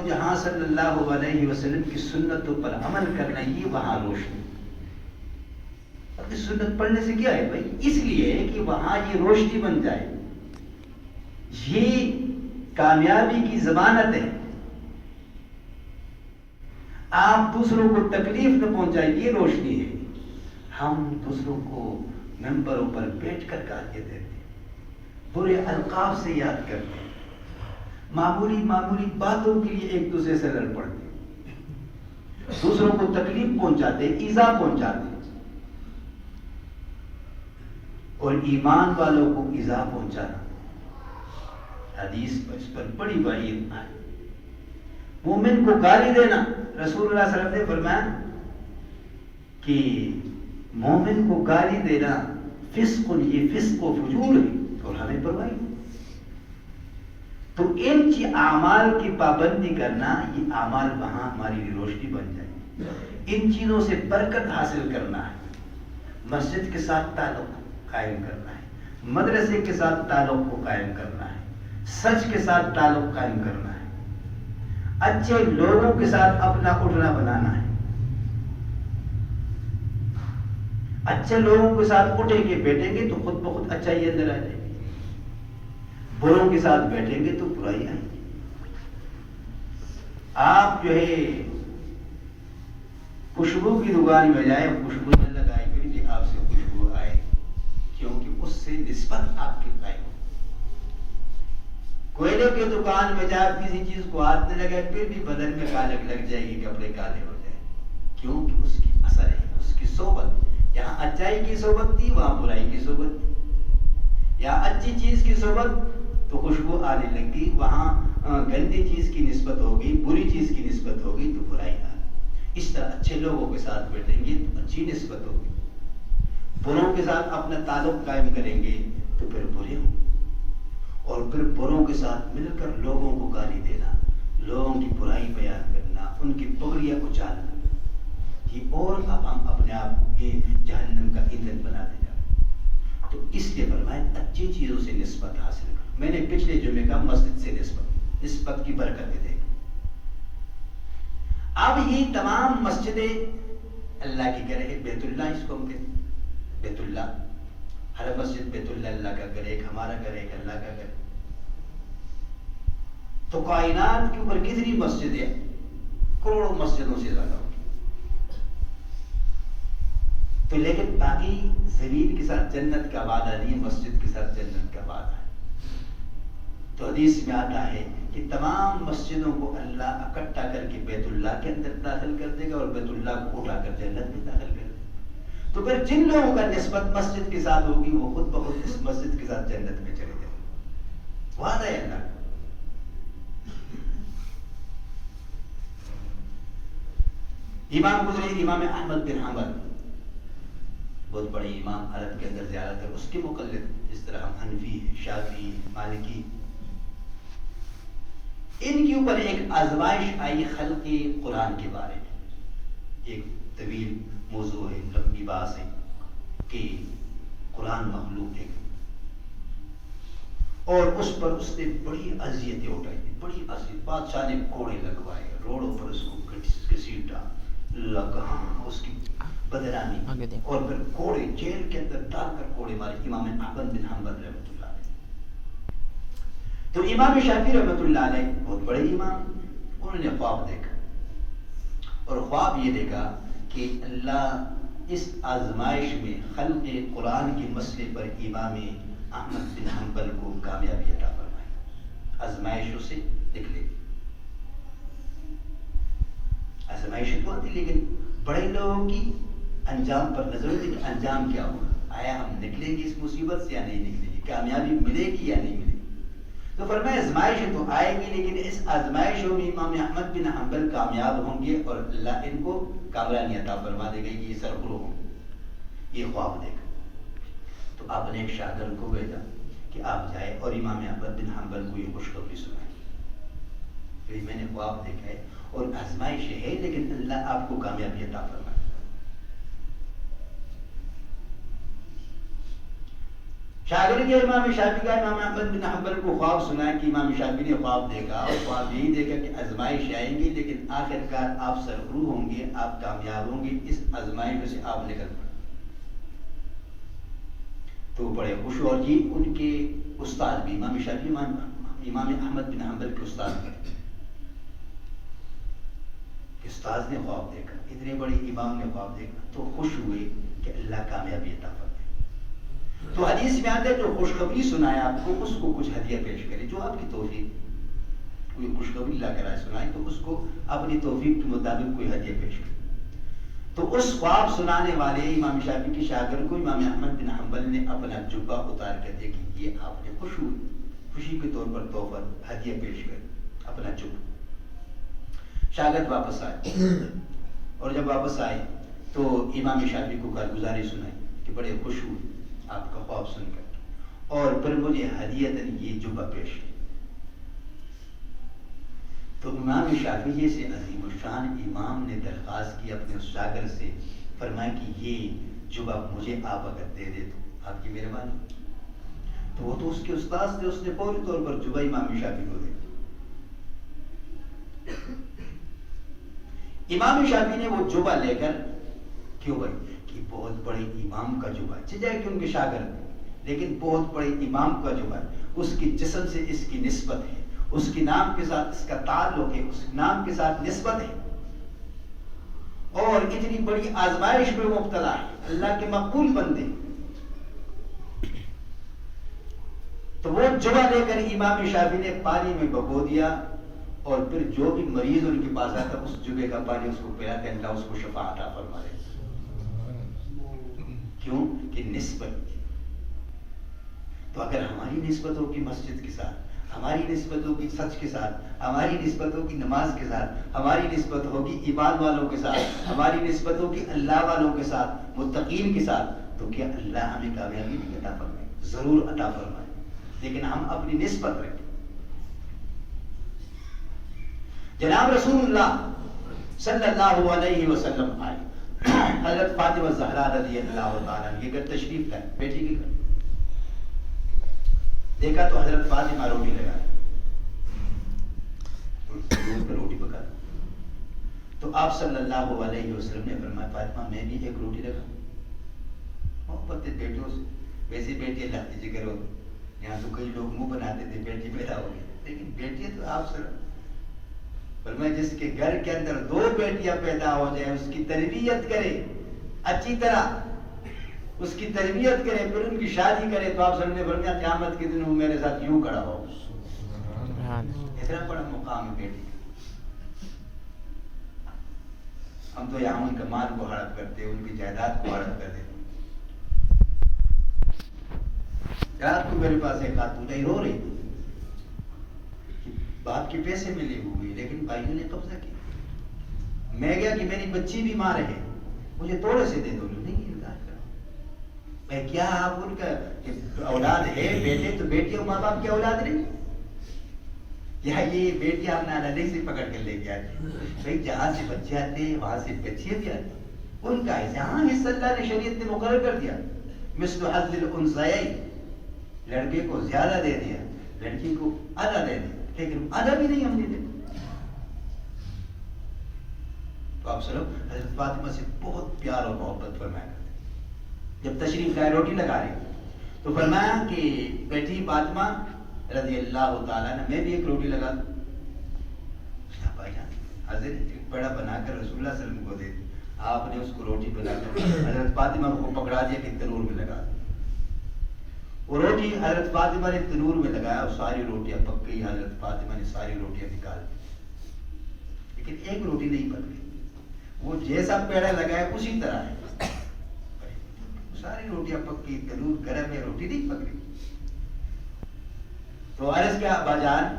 تو جہاں صلی اللہ علیہ وسلم کی سنتوں پر عمل کرنا، یہ وہاں روشنی. سنت پڑھنے سے کیا ہے بھائی؟ اس لیے کہ وہاں یہ روشنی بن جائے. یہ کامیابی کی ضمانت ہے. آپ دوسروں کو تکلیف نہ پہنچائیں، یہ روشنی ہے. ہم دوسروں کو ممبروں پر بیٹھ کر گالیاں دیتے ہیں، برے القاب سے یاد کرتے ہیں، معمولی باتوں کے لیے ایک دوسرے سے لڑ پڑتے ہیں، دوسروں کو تکلیف پہنچاتے، ایذا پہنچاتے، اور ایمان والوں کو ایذا پہنچانا. حدیث اس پر بڑی وعید آئی. مومن کو گالی دینا، رسول اللہ صلی اللہ علیہ وسلم نے فرمایا کہ مومن کو گالی دینا فسق، یہ فسق و فجور ہے، اور ہمیں پرواہ نہیں. تو ان کی اعمال کی پابندی کرنا، یہ اعمال وہاں ہماری لیے روشنی بن جائے. ان چیزوں سے برکت حاصل کرنا ہے. مسجد کے ساتھ تعلق قائم کرنا ہے، مدرسے کے ساتھ تعلق کو قائم کرنا ہے، سچ کے ساتھ تعلق قائم کرنا ہے، اچھے لوگوں کے ساتھ اپنا اٹھنا بنانا ہے. اچھے لوگوں کے ساتھ اٹھیں گے بیٹھیں گے تو خود بخود اچھائی اندر آ جائے گی. بروں کے ساتھ بیٹھیں گے تو برائی آئے گی. آپ جو ہے خوشبو کی دکان میں جائیں، خوشبو نہ لگائے پھر بھی آپ سے خوشبو آئے، کیونکہ اس سے نسبت آپ کی قائم ہو. کوئلے کی دکان میں جائے، کسی چیز کو ہاتھ نہ لگائے پھر بھی بدن میں کالک لگ جائے گی، کپڑے کالے ہو جائے، کیونکہ اس کی اثر ہے، اس کی صحبت. یہاں اچائی کی صحبت تھی، وہاں برائی کی صحبت تھی. یہاں اچھی چیز کی صحبت تو خوشبو آنے لگی، وہاں گندی چیز کی نسبت ہوگی، بری چیز کی نسبت ہوگی تو برائی آ. اس طرح اچھے لوگوں کے ساتھ بیٹھیں گے تو اچھی نسبت ہوگی، بروں کے ساتھ اپنا تعلق قائم کریں گے تو پھر برے ہوں، اور پھر بروں کے ساتھ مل کر لوگوں کو گالی دینا، لوگوں کی برائی بیان کرنا، ان کی پگڑیاں اچالنا، یہ اور اب ہم اپنے آپ کو یہ جہنم کا ایندھن بنا دے جائیں. تو اس لیے فرمائے اچھی چیزوں سے نسبت حاصل کرو. میں نے پچھلے جمعے کا مسجد سے نسبت کی برکتیں دیکھی. اب یہ تمام مسجدیں اللہ کی گھر ہے، بیت اللہ اس کو ہم کہتے ہیں. بیت اللہ، ہر مسجد بیت اللہ اللہ کا گھر ہے، ایک ہمارا گھر ہے، ایک اللہ کا گھر ہے. تو کائنات کے اوپر کتنی مسجدیں؟ کروڑوں مسجدوں سے زیادہ. تو لیکن باقی زمین کے ساتھ جنت کا وعدہ نہیں ہے، مسجد کے ساتھ جنت کا وعدہ ہے. تو حدیث میں آتا ہے کہ تمام مسجدوں کو اللہ اکٹھا کر کے بیت اللہ کے اندر داخل کر دے گا، اور بیت اللہ کو اٹھا کر جنت میں داخل کر دے گا. تو پھر جن لوگوں کا نسبت مسجد کے ساتھ ہوگی وہ خود بخود اس مسجد کے ساتھ جنت میں چلے جائیں گے. وعدہ ہے اللہ. امام گزرے امام احمد بن حنبل، بہت بڑے امام، عرب کے اندر زیادہ تر اس کے مقلد، جس طرح ہم حنفی، شافعی، مالکی. ان کے اوپر ایک آزمائش آئی خلق قرآن کے بارے میں. ایک طویل موضوع ہے، لمبی بات ہے کہ قرآن مخلوق ہے، اور اس پر اس نے بڑی اذیتیں اٹھائی، بڑی اذیت. بادشاہ نے کوڑے لگوائے، روڈوں پر اس کو گھسیٹا، لگا اس کی بدنامی، اور پھر کوڑے جیل کے اندر ڈال کر کوڑے مارے. امام احمد بن حنبل رحمۃ اللہ علیہ. تو امام شافعی رحمۃ اللہ علیہ بہت بڑے امام، انہوں نے خواب دیکھا، اور خواب یہ دیکھا کہ اللہ اس آزمائش میں خلق قرآن کے مسئلے پر امام احمد بن حنبل کو کامیابی عطا فرمائے. آزمائشوں سے نکلے. آزمائشیں تو آتی، لیکن بڑے لوگوں کی انجام پر نظر ہوتی کہ انجام کیا ہوگا، آیا ہم نکلیں گے اس مصیبت سے یا نہیں نکلیں گے، کامیابی ملے گی یا نہیں ملے گی. تو فرمایا آزمائشیں تو آئے گی، لیکن اس آزمائشوں میں امام احمد بن حنبل کامیاب ہوں گے، اور اللہ ان کو کامرانی عطا فرما دے گا، یہ سرخرو ہوں گے. یہ خواب دیکھا. تو آپ نے ایک شاگرد کو بھیجا کہ آپ جائے اور امام احمد بن حنبل کو یہ خوشخبری سنائے کہ میں نے خواب دیکھا ہے اور آزمائش ہے، لیکن اللہ آپ کو کامیابی عطا فرمائے. شاگرد کے امام شافعی کا امام احمد بن حنبل کو خواب سنا کہ امام شافعی نے خواب دیکھا، اور خواب یہی دیکھا کہ آزمائش آئیں گی لیکن آخرکار آپ سرخرو ہوں گے، آپ کامیاب ہوں گے، اس آزمائش سے آپ نکل پڑے. تو بڑے خوش ہوئے. اور یہ ان کے استاد بھی امام شافعی امام احمد بن حنبل کے استاد تھے. استاد نے خواب دیکھا، اتنے بڑے امام نے خواب دیکھا تو خوش ہوئے کہ اللہ کامیابی عطا فرمائے. تو حدیث میں آتا ہے جو خوشخبری سنائے آپ کو اس کو کچھ ہدیہ پیش کرے، جو آپ کی توفیق کوئی خوشخبری لا کر سنائے تو اس کو اپنی توفیق کے مطابق کوئی ہدیہ پیش کرے. تو اس خواب سنانے والے امام شافعی کے شاگرد کو امام احمد بن حنبل نے اپنا جبہ اتار کر دیا کہ یہ آپ نے خوشی کے طور پر تحفہ ہدیہ پیش کر اپنا جبہ. شاگرد واپس آئے اور جب واپس آئے تو امام شافعی کو کارگزاری سنائی کہ بڑے خوش ہوئے آپ کا خواب سن کر، اور پھر مجھے ہدیتاً یہ جبہ پیش کی. تو امام شافعی جیسے عظیم الشان امام نے درخواست کی اپنے اس شاگرد سے، فرمایا کہ یہ جبہ مجھے آپ اگر دے دے تو آپ کی مہربانی. تو وہ تو اس کے استاد تھے، اس نے فوری طور پر جبہ امام شافعی کو دے. امام شافعی نے وہ جبہ لے کر، کیوں بھائی کہ بہت بڑے امام کا جبہ، جائے کہ ان کے شاگرد لیکن بہت بڑے امام کا جبہ، اس کی جسم سے اس کی نسبت ہے، اس کے نام کے ساتھ اس کا تعلق ہے، اس نام کے ساتھ نسبت ہے، اور اتنی بڑی آزمائش میں مبتلا ہے، اللہ کے مقبول بندے. تو وہ جبہ لے کر امام شافعی نے پانی میں بھگو دیا، اور پھر جو بھی مریض ان کے پاس آتا اس جبے کا پانی اس کو پلاتے، اللہ اس کو شفا عطا فرما دے. کیوں کہ نسبت. تو اگر ہماری نسبت ہوگی مسجد کے ساتھ، ہماری نسبت ہوگی سچ کے ساتھ، ہماری نسبت ہوگی نماز کے ساتھ، ہماری نسبت ہوگی ایمان والوں کے ساتھ، ہماری نسبت ہوگی اللہ والوں کے ساتھ، متقین کے ساتھ، تو کیا اللہ ہمیں کامیابی نہیں عطا فرمائے؟ ضرور عطا فرمائے. لیکن ہم اپنی نسبت رکھیں. جناب رسول اللہ صلی اللہ علیہ وسلم آئے. حضرت فاطمہ زہرا رضی اللہ تعالیٰ عنہ یہ گھر تشریف لائے، بیٹی کے گھر. دیکھا تو حضرت فاطمہ روٹی لگا روٹی پکا. تو آپ صلی اللہ علیہ وسلم نے فرمایا فاطمہ میں بھی ایک روٹی لگا. محبت بیٹوں سے، ویسے بیٹی اللہ کی جگر ہوتی. یہاں تو کئی لوگ منہ بناتے تھے بیٹی پیدا ہو گئی، لیکن بیٹی تو آپ صرف فرمایا جس کے گھر کے اندر 2 بیٹیاں پیدا ہو جائیں اس کی تربیت کرے اچھی طرح، اس کی تربیت کرے، پھر ان کی شادی کرے. تو آپ صلی اللہ علیہ وسلم نے فرمایا قیامت کے دن وہ میرے ساتھ یوں کھڑا ہو. اتنا بڑا مقام ہے بیٹی. ہم تو یہاں ان کا مال کو ہڑپ کرتے، ان کی جائیداد کو ہڑپ کرتے. رات کو میرے پاس ایک خاتون نہیں رو رہی تھی، باپ کے پیسے ملے ہوئے لیکن بھائیوں نے قبضہ کیا. میں گیا کہ میری بچی بیمار ہے، مجھے تھوڑے سے دے دو. نہیں انکار کرو. میں کیا آپ ان کا اولاد ہے بیٹے تو بیٹیاں ماں باپ کی اولاد نہیں، یا یہ بیٹیاں اپنا نالے سے پکڑ کر لے کے آتی. بھائی جہاں سے بچے آتے ہیں وہاں سے بچیاں بھی آتی. ان کا جہاں حصہ اللہ نے شریعت نے مقرر کر دیا، مثل حظ الانثیین، لڑکے کو زیادہ دے دیا لڑکی کو آدھا دے دیا، لیکن آدھا بھی نہیں ہم نے دیا. تو آپ سلام حضرت فاطمہ سے بہت پیار اور محبت فرمایا کرتے. جب تشریف لائے روٹی لگا رہے تو فرمایا کہ بیٹی فاطمہ رضی اللہ تعالیٰ نے میں بھی ایک روٹی لگا دوں. بھائی جان حضرت بڑا بنا کر رسول اللہ صلی اللہ علیہ وسلم کو دے دی. آپ نے اس کو روٹی بنا کر حضرت فاطمہ کو پکڑا دیا کہ تنور میں لگا دو. وہ روٹی حضرت فاطمہ نے تنور میں لگایا اور ساری روٹیاں پک گئی. حضرت فاطمہ نے ساری روٹیاں نکال دی، لیکن ایک روٹی نہیں پک گئی. وہ جیسا پیڑا لگایا اسی طرح ہے. ساری روٹیاں پک گئی، تنور گرم ہے، روٹی نہیں پک گئی. تو عرض کیا ابا جان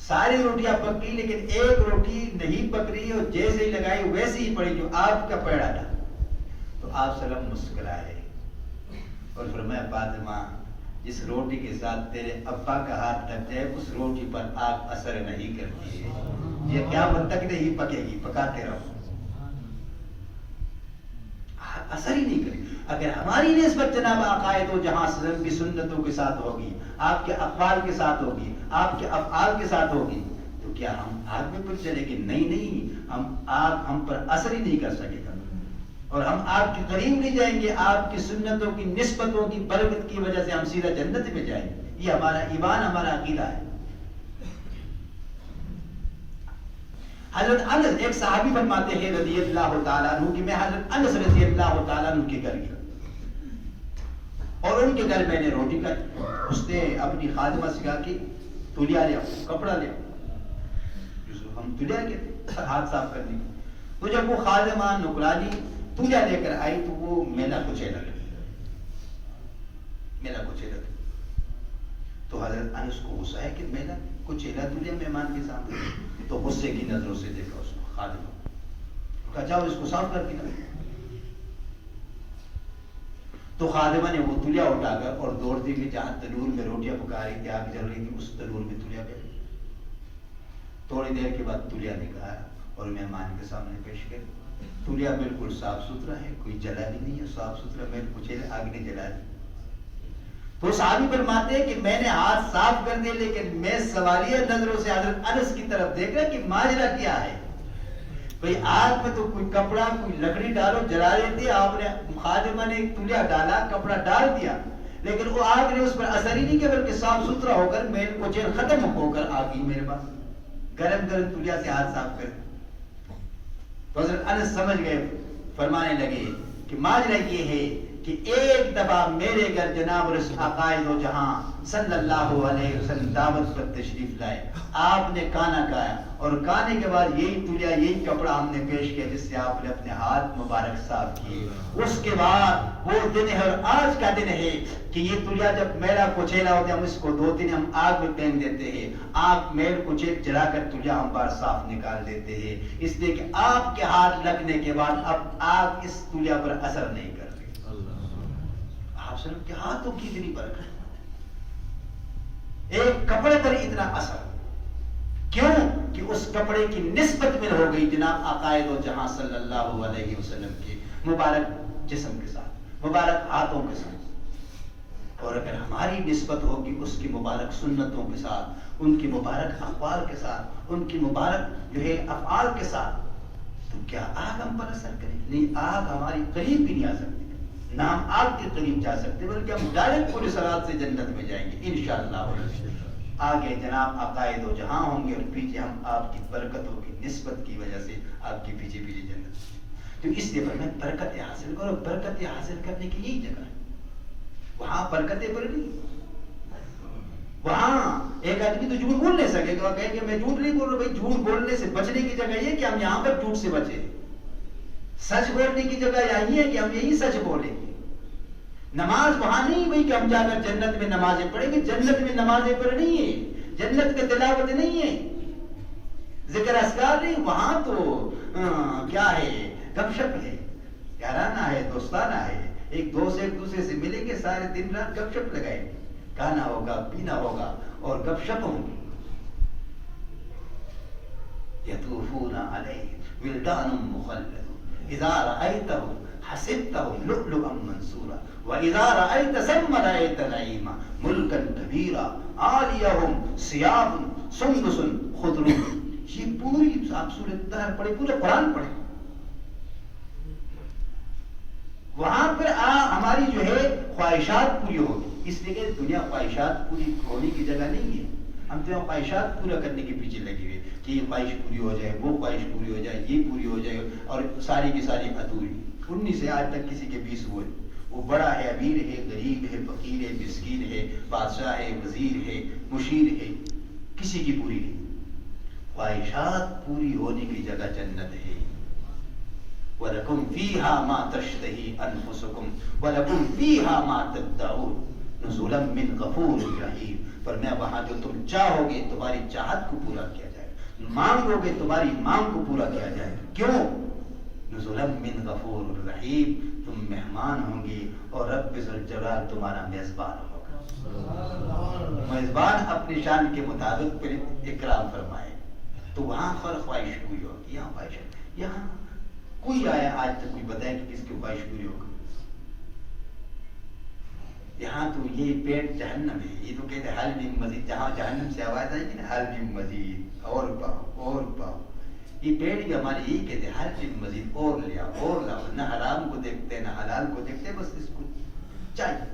ساری روٹیاں پک گئی لیکن ایک روٹی نہیں پک رہی اور جیسے ہی لگائی ویسے ہی پڑی جو آپ کا پیڑا تھا. تو آپ سلام مسکرائے اور فرمایا فاطمہ جس روٹی کے ساتھ تیرے ابا کا ہاتھ لگ جائے اس روٹی پر آگ اثر نہیں کرتی ہے، یہ قیامت تک نہیں پکے گی، پکاتے رہو، اثر ہی نہیں کرے. اگر ہماری نسبت جناب عقائد و جہاں کی سنتوں کے ساتھ ہوگی، آپ کے اقوال کے ساتھ ہوگی، آپ کے افعال کے ساتھ ہوگی، تو کیا ہم آگ میں پھر چلے گے؟ نہیں، ہم آگ ہم پر اثر ہی نہیں کر سکے گا، اور ہم آپ کے قریب نہیں جائیں گے۔ آپ کی سنتوں کی نسبتوں کی برکت کی وجہ سے ہم سیدھا جنت میں جائیں گے۔ یہ ہمارا ایمان، ہمارا عقیدہ ہے۔ حضرت انس ایک صحابی فرماتے ہیں رضی اللہ تعالیٰ عنہ کہ میں حضرت انس رضی اللہ تعالیٰ عنہ کے گھر گیا اور ان کے گھر میں نے روٹی کھائی۔ اس نے اپنی خادمہ سے کہا کہ تولیا لے آؤ، کپڑا لے آؤ، جس کو ہم تولیا کہتے ہیں، ہاتھ صاف کرنے کی۔ تو جب وہ خادمہ نکرانی تولیا لے کر آئی تو وہ میلا کچیلا تو حضرت انس کو غصہ ہے کہ میلا کچیلا تولیا مہمان کے سامنے، تو غصے کی نظروں سے دیکھا اس کو خادمہ، کہا جاؤ اس کو صاف کر کے لاؤ۔ تو خادمہ نے وہ تولیا اٹھا کر اور دوڑتی ہوئی جہاں تنور میں روٹیاں پکا رہی تھی، آگ جل رہی تھی، اس تنور میں تولیا پہ تھوڑی دیر کے بعد تولیا نکالا اور مہمان کے سامنے پیش کر۔ تولیا بالکل صاف ستھرا ہے، کوئی جلا بھی نہیں ہے، صاف ستھرا، میں کچھ آگ نے جلا دی۔ تو صحابی فرماتے ہیں کہ میں نے ہاتھ صاف کر دیا، لیکن میں سوالیہ نظروں سے حضرت انس کی طرف دیکھ رہا کہ ماجرا کیا ہے۔ بھئی آگ میں تو کوئی کپڑا کوئی لکڑی ڈالو جلا دیتے، آپ نے خادمہ نے ایک تولیا ڈالا، کپڑا ڈال دیا، لیکن وہ آگ نے اس پر اثر ہی نہیں کیا، بلکہ صاف ستھرا ہو کر میل کچیل ختم ہو کر آ گئی میرے پاس، گرم گرم تولیا سے ہاتھ صاف کر۔ تو حضرت انس سمجھ گئے، فرمانے لگے کہ ماجرا یہ ہے کہ ایک دفعہ میرے گھر جناب رسول عقائد و جہاں صلی اللہ علیہ وسلم دعوت پر تشریف لائے، آپ نے کھانا کھایا اور کھانے کے بعد یہی تولیا یہی کپڑا ہم نے پیش کیا جس سے آپ نے اپنے ہاتھ مبارک صاف کیے۔ اس کے بعد وہ دن ہے اور آج کا دن ہے کہ یہ تولیا جب میلا کچیلا ہوتا ہے ہم اس کو 2 دن ہم آگ میں پھینک دیتے ہیں، آگ میل کچیل جلا کر تولیا ہم بار صاف نکال دیتے ہیں، اس لیے کہ آپ کے ہاتھ لگنے کے بعد اب آگ اس تولیا پر اثر نہیں کر رہی۔ آپ سن کے ہاتھوں کی اتنی برکت، ایک کپڑے پر اتنا اثر، کیوں کہ اس کپڑے کی نسبت میں ہو گئی جناب عقائد و جہاں صلی اللہ علیہ وسلم کے مبارک جسم کے ساتھ، مبارک ہاتھوں کے ساتھ۔ اور اگر ہماری نسبت ہوگی اس کی مبارک سنتوں کے ساتھ، ان کی مبارک اقوال کے ساتھ، ان کی مبارک جو ہے افعال کے ساتھ، تو کیا آگ ہم پر اثر کرے؟ نہیں، آگ ہماری قریب بھی نہیں آ سکتی، نہ ہم آگ کے قریب جا سکتے، بلکہ ہم ڈائریکٹ پوری صراط سے جنت میں جائیں گے انشاءاللہ۔ آگے جناب عقائد و جہاں ہوں گے اور پیچھے ہم آپ کی برکتوں کی نسبت کی وجہ سے آپ کی پیچھے جنت۔ تو اس لیے فرمایا برکت حاصل کرو، برکت حاصل کرنے کی یہی جگہ ہے، وہاں برکتیں پر نہیں۔ وہاں ایک آدمی تو جھوٹ بول نہیں سکے گا، کہیں کہ میں جھوٹ نہیں بول رہا، بھائی جھوٹ بولنے سے بچنے کی جگہ یہ کہ ہم یہاں پر جھوٹ سے بچے، سچ بولنے کی جگہ یہی ہے کہ ہم یہی سچ بولیں گے۔ نماز وہاں نہیں بھائی کہ ہم جا کر جنت میں نمازیں پڑھیں گے، جنت میں نمازیں پڑھ نہیں ہے، جنت میں تلاوت نہیں ہے، ذکر اذکار نہیں، وہاں تو کیا ہے، گپ شپ ہے، یارانہ ہے، دوستانہ ہے، ایک دوست ایک دوسرے سے ملیں گے، سارے دن رات گپ شپ لگائیں گے، کھانا ہوگا پینا ہوگا اور گپ شپ ہوں گی۔ یطوفون علیہم ولدان مخلدون اذا رأیتہم حسبتہم لؤلؤا منثورا وَإِذَا رَأَيْتَ ثَمَّ رَأَيْتَ نَعِيمًا مُلْكًا كَبِيرًا عَالِيَهُمْ ثِيَابٌ سُنْدُسٌ خُضْرٌ۔ یہ پوری آپ سورۃ طہ پڑھے، پورا قرآن پڑھے، وہاں پر ہماری جو ہے خواہشات پوری ہوگی، اس لیے کہ دنیا خواہشات پوری ہونے کی جگہ نہیں ہے، ہم تو خواہشات پورا کرنے کے پیچھے لگے ہوئے کہ یہ خواہش پوری ہو جائے، وہ خواہش پوری ہو جائے، یہ پوری ہو جائے، اور ساری کی ساری ادھوری۔ 19 سے آج تک کسی کے 20 ہوئے، وہ بڑا ہے، امیر ہے، غریب ہے، فقیر ہے، مسکین ہے، بادشاہ ہے، وزیر ہے، مشیر ہے، کسی کی پوری نہیں۔ خواہشات پوری ہونے کی جگہ جنت ہے۔ وَلَكُمْ فِيهَا مَا تَشْتَهِي أَنفُسُكُمْ وَلَكُمْ فِيهَا مَا تَدَّعُونَ نُزُلًا مِّن غَفُورٍ رَحِيمٍ۔ پر میں وہاں جو تم چاہو گے تمہاری چاہت کو پورا کیا جائے گا، مانگو گے تمہاری مانگ کو پورا کیا جائے گا۔ کیوں؟ نزلا من غفور رحیم، تم مہمان ہوں گے اور رب ذوالجلال تمہارا میزبان ہوگا، میزبان اپنی شان کے مطابق پھر اکرام فرمائے۔ تو وہاں خواہش پوری ہوگی، یہاں خواہش، یہاں کوئی آیا آج تک کوئی بتائے کہ کس کی خواہش پوری ہوگی؟ یہاں تو یہ پیٹ جہنم ہے، یہ تو کہتے ہیں حل من مزید، جہاں جہنم سے آواز آئے گی نا حل من مزید، اور پاؤ اور پاؤ، یہ پیٹ بھی ہمارے یہی کہتے ہیں حل من مزید، اور لیا اور لاؤ، نہ حرام کو دیکھتے نہ حلال کو دیکھتے، بس اس کو چاہیے.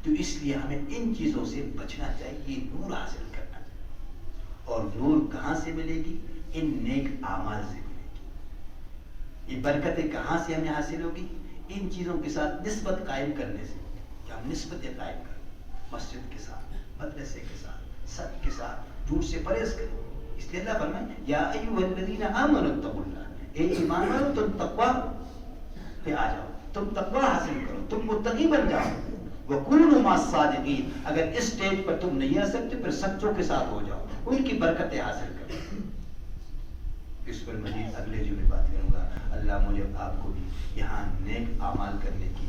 تو اس لیے ہمیں ان چیزوں سے بچنا چاہیے، نور حاصل کرنا چاہیے. اور نور کہاں سے ملے گی؟ ان نیک اعمال سے ملے گی. یہ برکتیں کہاں سے ہمیں حاصل ہوگی؟ ان چیزوں کے ساتھ نسبت قائم کرنے سے، کہ ہم نسبتیں قائم کریں، مسجد کے ساتھ، مدرسے کے ساتھ، سب کے ساتھ، جھوٹ سے پرہیز کریں. اس لیے اللہ فرمائے یا ایھا الذین آمنوا اتقوا اللہ، اے ایمان والو تم تقویٰ پہ آ جاؤ، تم تقویٰ حاصل کرو، تم متقی بن جاؤ. وَكُونُوا مَعَ الصَّادِقِينَ، اگر اس سٹیج پر تم نہیں آ سکتے پھر سچوں کے ساتھ ہو جاؤ، ان کی برکتیں حاصل کرو. اس پر مزید اگلے جمعے بات کروں گا. اللہ مجھے آپ کو بھی یہاں نیک اعمال کرنے کی